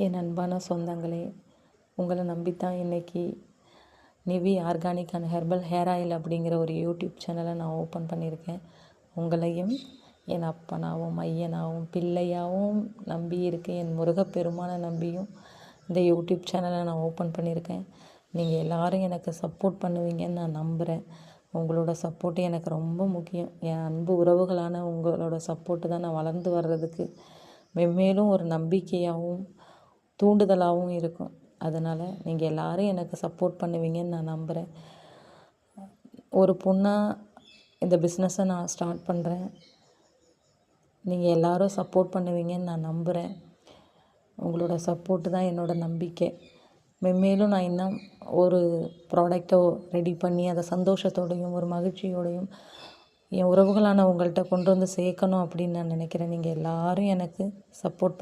என் அன்பான சொந்தங்களே, உங்களை நம்பித்தான் இன்றைக்கி Nivi organic and herbal hair oil அப்படிங்கிற ஒரு யூடியூப் சேனலை நான் ஓப்பன் பண்ணியிருக்கேன். உங்களையும் என் அப்பனாகவும் ஐயனாகவும் பிள்ளையாகவும் நம்பி இருக்கேன். என் முருகப்பெருமானை நம்பியும் இந்த யூடியூப் சேனலை நான் ஓப்பன் பண்ணியிருக்கேன். நீங்கள் எல்லோரும் எனக்கு சப்போர்ட் பண்ணுவீங்கன்னு நான் நம்புகிறேன். உங்களோட சப்போர்ட்டு எனக்கு ரொம்ப முக்கியம். என் அன்பு உறவுகளான உங்களோட சப்போர்ட்டு தான் நான் வளர்ந்து வர்றதுக்கு மென்மேலும் ஒரு நம்பிக்கையாகவும் தூண்டுதலாகவும் இருக்கும். அதனால் நீங்கள் எல்லோரும் எனக்கு சப்போர்ட் பண்ணுவீங்கன்னு நான் நம்புகிறேன். ஒரு பொண்ணாக இந்த பிஸ்னஸை நான் ஸ்டார்ட் பண்ணுறேன். நீங்கள் எல்லோரும் சப்போர்ட் பண்ணுவீங்கன்னு நான் நம்புகிறேன். உங்களோட சப்போர்ட்டு தான் என்னோடய நம்பிக்கை. மென்மேலும் நான் இன்னும் ஒரு ப்ராடக்டை ரெடி பண்ணி அதை சந்தோஷத்தோடையும் ஒரு மகிழ்ச்சியோடையும் என் உறவுகளான உங்கள்கிட்ட கொண்டு வந்து சேர்க்கணும் அப்படின்னு நான் நினைக்கிறேன். நீங்கள் எல்லோரும் எனக்கு சப்போர்ட்